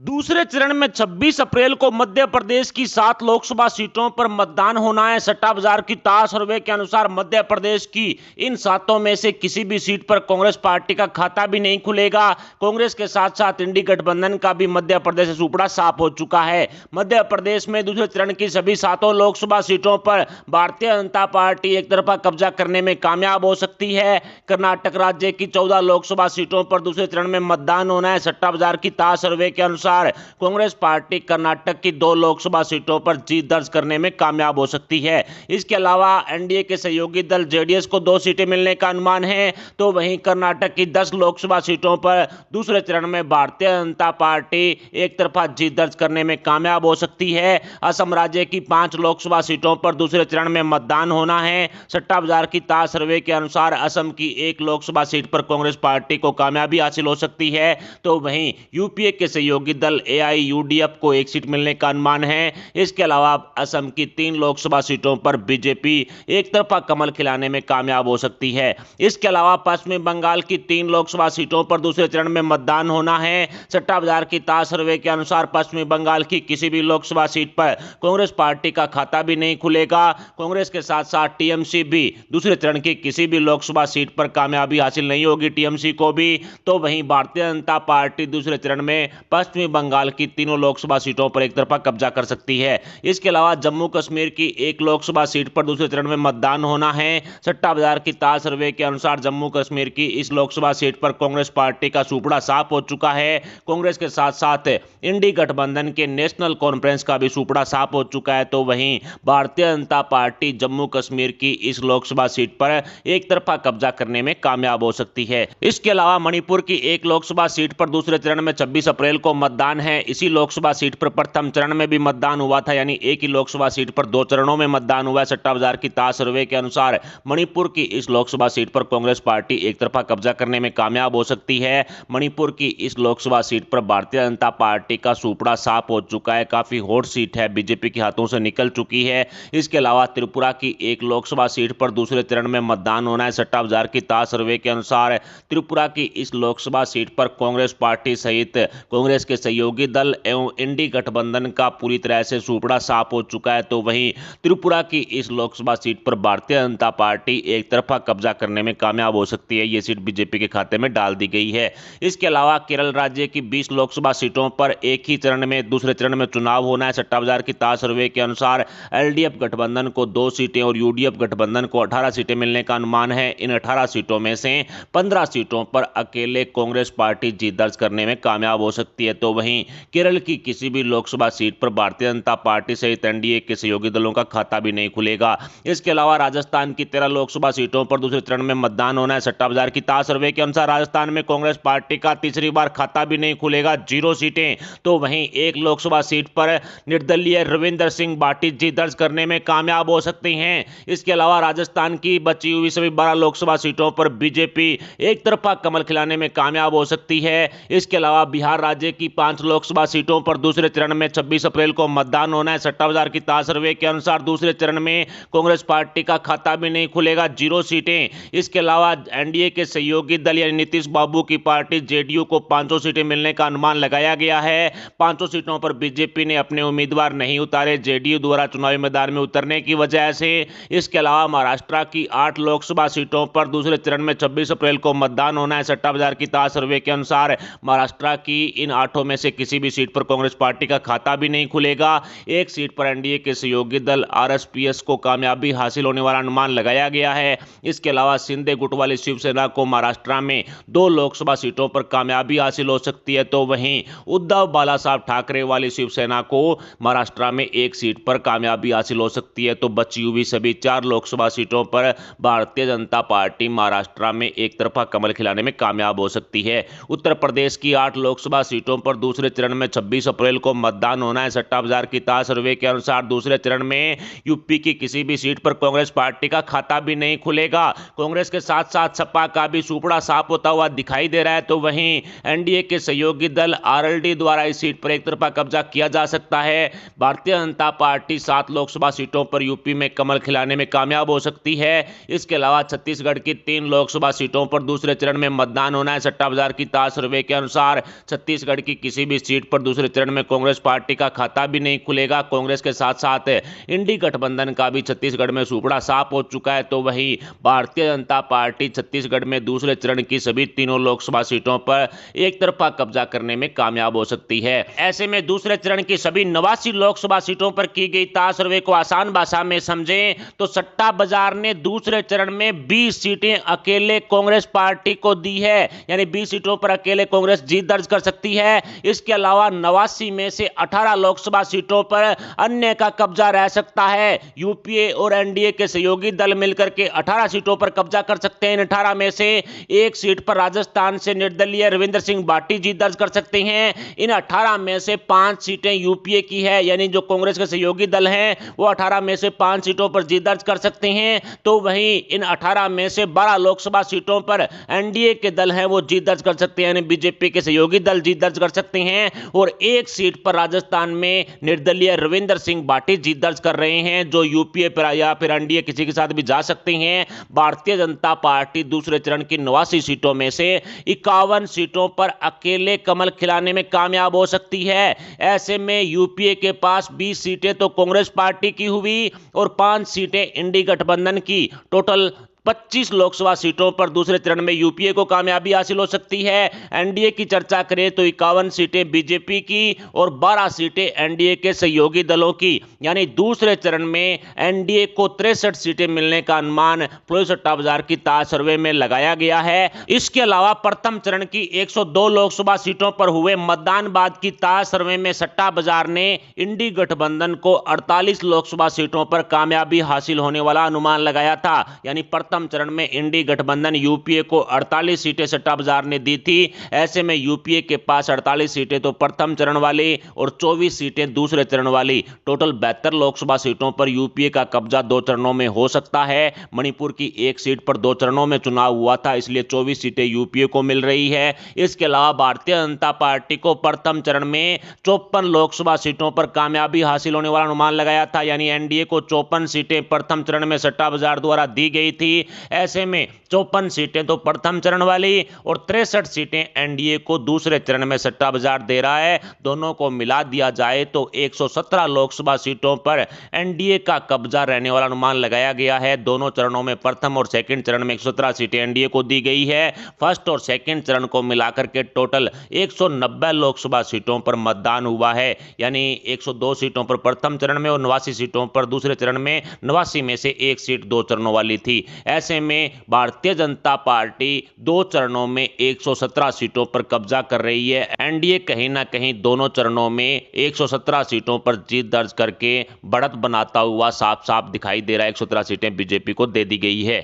दूसरे चरण में 26 अप्रैल को मध्य प्रदेश की 7 लोकसभा सीटों पर मतदान होना है। सट्टा बाजार की ताज सर्वे के अनुसार मध्य प्रदेश की इन 7 में से किसी भी सीट पर कांग्रेस पार्टी का खाता भी नहीं खुलेगा। कांग्रेस के साथ साथ इंडी गठबंधन का भी मध्य प्रदेश से सुपड़ा साफ हो चुका है। मध्य प्रदेश में दूसरे चरण की सभी 7 लोकसभा सीटों पर भारतीय जनता पार्टी एक तरफा कब्जा करने में कामयाब हो सकती है। कर्नाटक राज्य की 14 लोकसभा सीटों पर दूसरे चरण में मतदान होना है। सट्टा बाजार की ताज सर्वे के अनुसार कांग्रेस पार्टी कर्नाटक की 2 लोकसभा सीटों पर जीत दर्ज करने में कामयाब हो सकती है। इसके अलावा एनडीए के सहयोगी दल जेडीएस को 2 सीटें मिलने का अनुमान है, तो वहीं कर्नाटक की 10 लोकसभा सीटों पर दूसरे चरण में भारतीय जनता पार्टी एक तरफा जीत दर्ज करने में कामयाब हो सकती है। असम राज्य की 5 लोकसभा सीटों पर दूसरे चरण में मतदान होना है। सट्टा बाजार की ताज सर्वे के अनुसार असम की 1 लोकसभा सीट पर कांग्रेस पार्टी को कामयाबी हासिल हो सकती है, तो वहीं यूपीए के सहयोगी दल एआईयूडीएफ को 1 सीट मिलने का अनुमान है। इसके अलावा असम की 3 लोकसभा सीटों पर बीजेपी एक तरफा कमल खिलाने में कामयाब हो सकती है। इसके अलावा पश्चिमी बंगाल की 3 लोकसभा सीटों पर दूसरे चरण में मतदान होना है। सट्टा बाजार की ताज सर्वे के अनुसार पश्चिमी बंगाल की किसी भी लोकसभा सीट पर कांग्रेस पार्टी का खाता भी नहीं खुलेगा। कांग्रेस के साथ साथ टीएमसी भी दूसरे चरण की किसी भी लोकसभा सीट पर कामयाबी हासिल नहीं होगी टीएमसी को भी, तो वहीं भारतीय जनता पार्टी दूसरे चरण में पश्चिमी बंगाल की तीनों लोकसभा सीटों पर एक तरफा कब्जा कर सकती है। इसके अलावा जम्मू कश्मीर की 1 लोकसभा सीट पर दूसरे चरण में मतदान होना है। सट्टा बाजार की ताज सर्वे के अनुसार जम्मू कश्मीर की इस लोकसभा सीट पर कांग्रेस पार्टी का सुपड़ा साफ हो चुका है। कांग्रेस के साथ साथ इंडी गठबंधन के नेशनल कॉन्फ्रेंस का भी सुपड़ा साफ हो चुका है, तो वहीं भारतीय जनता पार्टी जम्मू कश्मीर की इस लोकसभा सीट पर एक तरफा कब्जा करने में कामयाब हो सकती है। इसके अलावा मणिपुर की 1 लोकसभा सीट पर दूसरे चरण में 26 अप्रैल को मतदान है। इसी लोकसभा सीट पर प्रथम चरण में भी मतदान हुआ था, यानी एक ही लोकसभा सीट पर 2 चरणों में मतदान हुआ है। सट्टा बाजार की ताज सर्वे के अनुसार मणिपुर की इस लोकसभा सीट पर कांग्रेस पार्टी एक तरफा कब्जा करने में कामयाब हो सकती है। मणिपुर की इस लोकसभा सीट पर भारतीय जनता पार्टी का सुपड़ा साफ हो चुका है। काफी हॉट सीट है, बीजेपी के हाथों से निकल चुकी है। इसके अलावा त्रिपुरा की 1 लोकसभा सीट पर दूसरे चरण में मतदान होना है। सट्टा बाजार की ताज सर्वे के अनुसार त्रिपुरा की इस लोकसभा सीट पर कांग्रेस पार्टी सहित कांग्रेस के सहयोगी दल एवं इंडी गठबंधन का पूरी तरह से सुपड़ा साफ हो चुका है, तो वहीं त्रिपुरा की इस लोकसभा सीट पर भारतीय जनता पार्टी एक तरफा कब्जा करने में कामयाब हो सकती है। ये सीट बीजेपी के खाते में डाल दी गई है। इसके अलावा केरल राज्य की 20 लोकसभा सीटों पर एक ही चरण में दूसरे चरण में चुनाव होना है। सट्टा बाजार की ताज सर्वे के अनुसार एलडीएफ गठबंधन को 2 सीटें और यूडीएफ गठबंधन को 18 सीटें मिलने का अनुमान है। इन 18 सीटों में से 15 सीटों पर अकेले कांग्रेस पार्टी जीत दर्ज करने में कामयाब हो सकती है, तो वहीं केरल की किसी भी लोकसभा सीट पर भारतीय जनता पार्टी सहित एनडीए के सहयोगी दलों का खाता भी नहीं खुलेगा। इसके अलावा राजस्थान की 13 लोकसभा सीटों पर दूसरे चरण में मतदान होना है। सट्टा बाजार की ताज सर्वे के अनुसार राजस्थान में कांग्रेस पार्टी का तीसरी बार खाता भी नहीं खुलेगा, 0 सीटें, तो वहीं 1 लोकसभा सीट पर निर्दलीय रविंदर सिंह बाटी जीत दर्ज करने में कामयाब हो सकती हैं। इसके अलावा राजस्थान की बची हुई सभी 12 लोकसभा सीटों पर बीजेपी एक तरफा कमल खिलाने में कामयाब हो सकती है। इसके अलावा बिहार राज्य की 5 लोकसभा सीटों पर दूसरे चरण में 26 अप्रैल को मतदान होना है। सट्टा बाजार की ताज सर्वे के अनुसार दूसरे चरण में कांग्रेस पार्टी का खाता भी नहीं खुलेगा, 0 सीटें। इसके अलावा एनडीए के सहयोगी दल यानी नीतीश बाबू की पार्टी जेडीयू को 500 सीटें मिलने का अनुमान लगाया गया है। 500 सीटों पर बीजेपी ने अपने उम्मीदवार नहीं उतारे, जेडीयू द्वारा चुनावी मैदान में उतरने की वजह से। इसके अलावा महाराष्ट्र की 8 लोकसभा सीटों पर दूसरे चरण में 26 अप्रैल को मतदान होना है। सट्टा बाजार की ताज सर्वे के अनुसार महाराष्ट्र की इन 8 में से किसी भी सीट पर कांग्रेस पार्टी का खाता भी नहीं खुलेगा। 1 सीट पर एनडीए के सहयोगी दल आरएसपीएस को कामयाबी हासिल होने वाला अनुमान लगाया गया है। इसके अलावा शिंदे गुट वाली शिवसेना को महाराष्ट्र में 2 लोकसभा सीटों पर कामयाबी हासिल हो सकती है, तो वहीं उद्धव बाला साहब ठाकरे वाली शिवसेना को महाराष्ट्र में 1 सीट पर कामयाबी हासिल हो सकती है। तो बची हुई सभी 4 लोकसभा सीटों पर भारतीय जनता पार्टी महाराष्ट्र में एक तरफा कमल खिलाने में कामयाब हो सकती है। उत्तर प्रदेश की 8 लोकसभा सीटों पर दूसरे चरण में 26 अप्रैल को मतदान होना है। सट्टा बाजार की ताज सर्वे के अनुसार दूसरे चरण में यूपी की किसी भी सीट पर कांग्रेस पार्टी का खाता भी नहीं खुलेगा। कांग्रेस के साथ साथ सपा का भी सुपड़ा साफ होता हुआ दिखाई दे रहा है, तो वहीं एनडीए के सहयोगी दल आरएलडी द्वारा इस सीट पर एक तरफा कब्जा किया जा सकता है। भारतीय जनता पार्टी 7 लोकसभा सीटों पर यूपी में कमल खिलाने में कामयाब हो सकती है। इसके अलावा छत्तीसगढ़ की 3 लोकसभा सीटों पर दूसरे चरण में मतदान होना है। सट्टा बाजार की ताज सर्वे के अनुसार छत्तीसगढ़ की किसी किसी भी सीट पर दूसरे चरण में कांग्रेस पार्टी का खाता भी नहीं खुलेगा। कांग्रेस के साथ साथ इंडी गठबंधन का भी छत्तीसगढ़ में सुपड़ा साफ हो चुका है। तो वहीं भारतीय जनता पार्टी छत्तीसगढ़ में दूसरे चरण की सभी तीनों लोकसभा सीटों पर एक तरफा कब्जा करने में कामयाब हो सकती है। ऐसे में दूसरे चरण की सभी 89 लोकसभा सीटों पर की गई ताश सर्वे को आसान भाषा में समझें तो सट्टा बाजार ने दूसरे चरण में 20 सीटें अकेले कांग्रेस पार्टी को दी है, यानी 20 सीटों पर अकेले कांग्रेस जीत दर्ज कर सकती है। इसके अलावा 89 में से 18 लोकसभा सीटों पर अन्य का कब्जा रह सकता है। यूपीए और एनडीए के सहयोगी दल मिलकर के 18 सीटों पर कब्जा कर सकते हैं। इन 18 में से एक सीट पर राजस्थान से निर्दलीय रविंद्र सिंह बाटी जीत दर्ज कर सकते हैं। इन 18 में से 5 सीटें यूपीए की है, यानी जो कांग्रेस के सहयोगी दल हैं वो 18 में से 5 सीटों पर जीत दर्ज कर सकते हैं। तो वहीं इन 18 में से 12 लोकसभा सीटों पर एनडीए के दल हैं वो जीत दर्ज कर सकते हैं, यानी बीजेपी के सहयोगी दल जीत दर्ज कर सकते हैं। और एक सीट पर राजस्थान में निर्दलीय रविंद्र सिंह बाटी जीत दर्ज कर रहे हैं, जो यूपीए पर या फिर एनडीए किसी के साथ भी जा सकते हैं। भारतीय जनता पार्टी दूसरे चरण की 89 सीटों में से 51 सीटों पर अकेले कमल खिलाने में कामयाब हो सकती है। ऐसे में यूपीए के पास 20 सीटें तो कांग्रेस पार्टी की हुई और 5 सीटें इंडी गठबंधन की। टोटल 25 लोकसभा सीटों पर दूसरे चरण में यूपीए को कामयाबी हासिल हो सकती है। एनडीए की चर्चा करें तो 51 सीटें बीजेपी की और 12 सीटें एनडीए के सहयोगी दलों की, यानी दूसरे चरण में एनडीए को 63 सीटें मिलने का अनुमान प्रो सट्टा बाजार की ताज सर्वे में लगाया गया है। इसके अलावा प्रथम चरण की 102 लोकसभा सीटों पर हुए मतदान बाद की ताज सर्वे में सट्टा बाजार ने इंडी गठबंधन को 48 लोकसभा सीटों पर कामयाबी हासिल होने वाला अनुमान लगाया था, यानी प्रथम चरण में इंडी गठबंधन यूपीए को 48 सीटें सट्टा बाजार ने दी थी। ऐसे में यूपीए के पास 48 सीटें तो प्रथम चरण वाली और 24 सीटें दूसरे चरण वाली, टोटल 72 लोकसभा सीटों पर यूपीए का कब्जा 2 चरणों में हो सकता है। मणिपुर की एक सीट पर 2 चरणों में चुनाव हुआ था, इसलिए 24 सीटें यूपीए को मिल रही है। इसके अलावा भारतीय जनता पार्टी को प्रथम चरण में 54 लोकसभा सीटों पर कामयाबी हासिल होने वाला अनुमान लगाया था, यानी एनडीए को 54 सीटें प्रथम चरण में सट्टा बाजार द्वारा दी गई थी। ऐसे में 54 सीटें तो प्रथम चरण वाली और 63 सीटें एनडीए को दूसरे चरण में सट्टा बाजार दे रहा है। दोनों को मिला दिया जाए तो 117 लोकसभा सीटों पर एनडीए का कब्जा रहने वाला अनुमान लगाया गया है। दोनों चरणों में प्रथम और सेकंड चरण में 117 सीटें एनडीए को दी गई है। फर्स्ट और सेकंड चरण को मिलाकर के टोटल 190 लोकसभा सीटों पर मतदान हुआ है, यानी 102 सीटों पर प्रथम चरण में और 89 सीटों पर दूसरे चरण में। 89 में से एक सीट 2 चरणों वाली थी। ऐसे में भारतीय जनता पार्टी 2 चरणों में 117 सीटों पर कब्जा कर रही है। एनडीए कहीं ना कहीं दोनों चरणों में 117 सीटों पर जीत दर्ज करके बढ़त बनाता हुआ साफ साफ दिखाई दे रहा है। 117 सीटें बीजेपी को दे दी गई है।